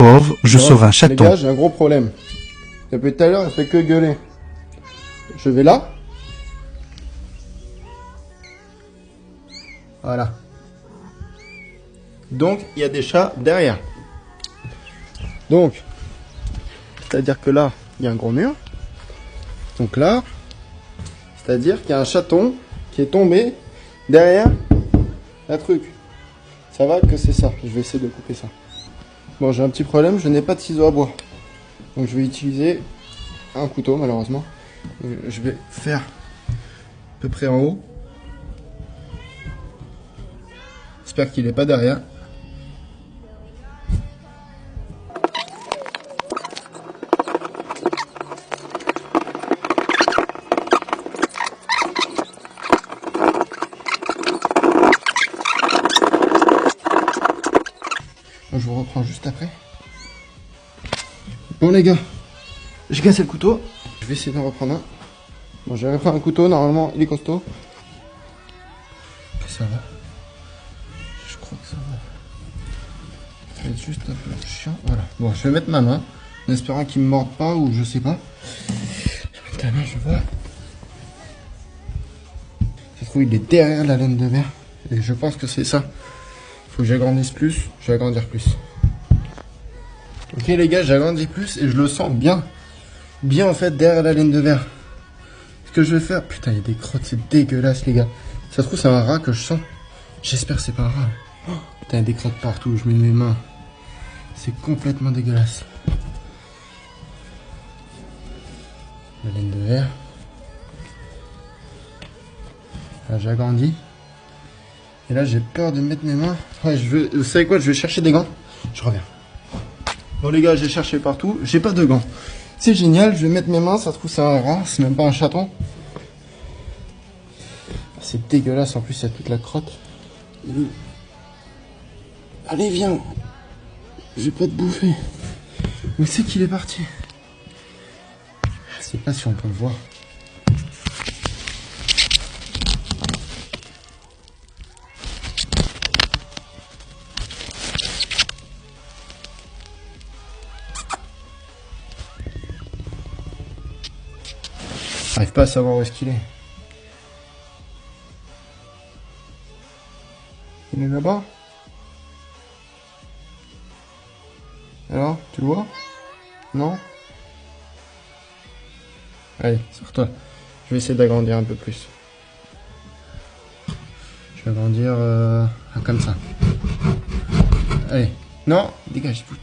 Pauvre, je sauve un Les chaton. gars, j'ai un gros problème. Depuis tout à l'heure, elle fait que gueuler. Je vais là. Voilà. Donc, il y a des chats derrière. Donc, c'est-à-dire que là, il y a un gros mur. Donc là, c'est-à-dire qu'il y a un chaton qui est tombé derrière la truc. Ça va que c'est ça. Je vais essayer de couper ça. Bon, j'ai un petit problème, je n'ai pas de ciseaux à bois. Donc je vais utiliser un couteau, malheureusement. Je vais faire à peu près en haut. J'espère qu'il n'est pas derrière. Je vous reprends juste après. Bon les gars, j'ai cassé le couteau. Je vais essayer d'en reprendre un. Bon, j'avais pris un couteau, normalement il est costaud. Ça va. Je crois que ça va. Ça va être juste un peu chiant. Voilà. Bon, je vais mettre ma main, en espérant qu'il me morde pas ou je sais pas. Je vais mettre la main, je vois. Ça se trouve, il est derrière la laine de verre. Et je pense que c'est ça. Faut que j'agrandisse plus, je vais agrandir plus. Ok les gars, j'agrandis plus et je le sens bien. Bien en fait derrière la laine de verre. Ce que je vais faire... Putain, il y a des crottes, c'est dégueulasse les gars. Ça se trouve c'est un rat que je sens. J'espère que c'est pas un rat. Oh, putain, il y a des crottes partout, je mets mes mains. C'est complètement dégueulasse. La laine de verre. Là j'agrandis. Et là j'ai peur de mettre mes mains. Ouais, vous savez quoi, je vais chercher des gants. Je reviens. Bon les gars, j'ai cherché partout, j'ai pas de gants. C'est génial, je vais mettre mes mains, ça se trouve c'est un rat, c'est même pas un chaton. C'est dégueulasse, en plus il y a toute la crotte. Allez viens. Je vais pas te bouffer. Où c'est qu'il est parti? Je sais pas si on peut le voir. J'arrive pas à savoir où est-ce qu'il est. Il est là-bas? Alors, tu le vois? Non? Allez, sors-toi. Je vais essayer d'agrandir un peu plus. Je vais agrandir comme ça. Allez. Non, dégage, bouge.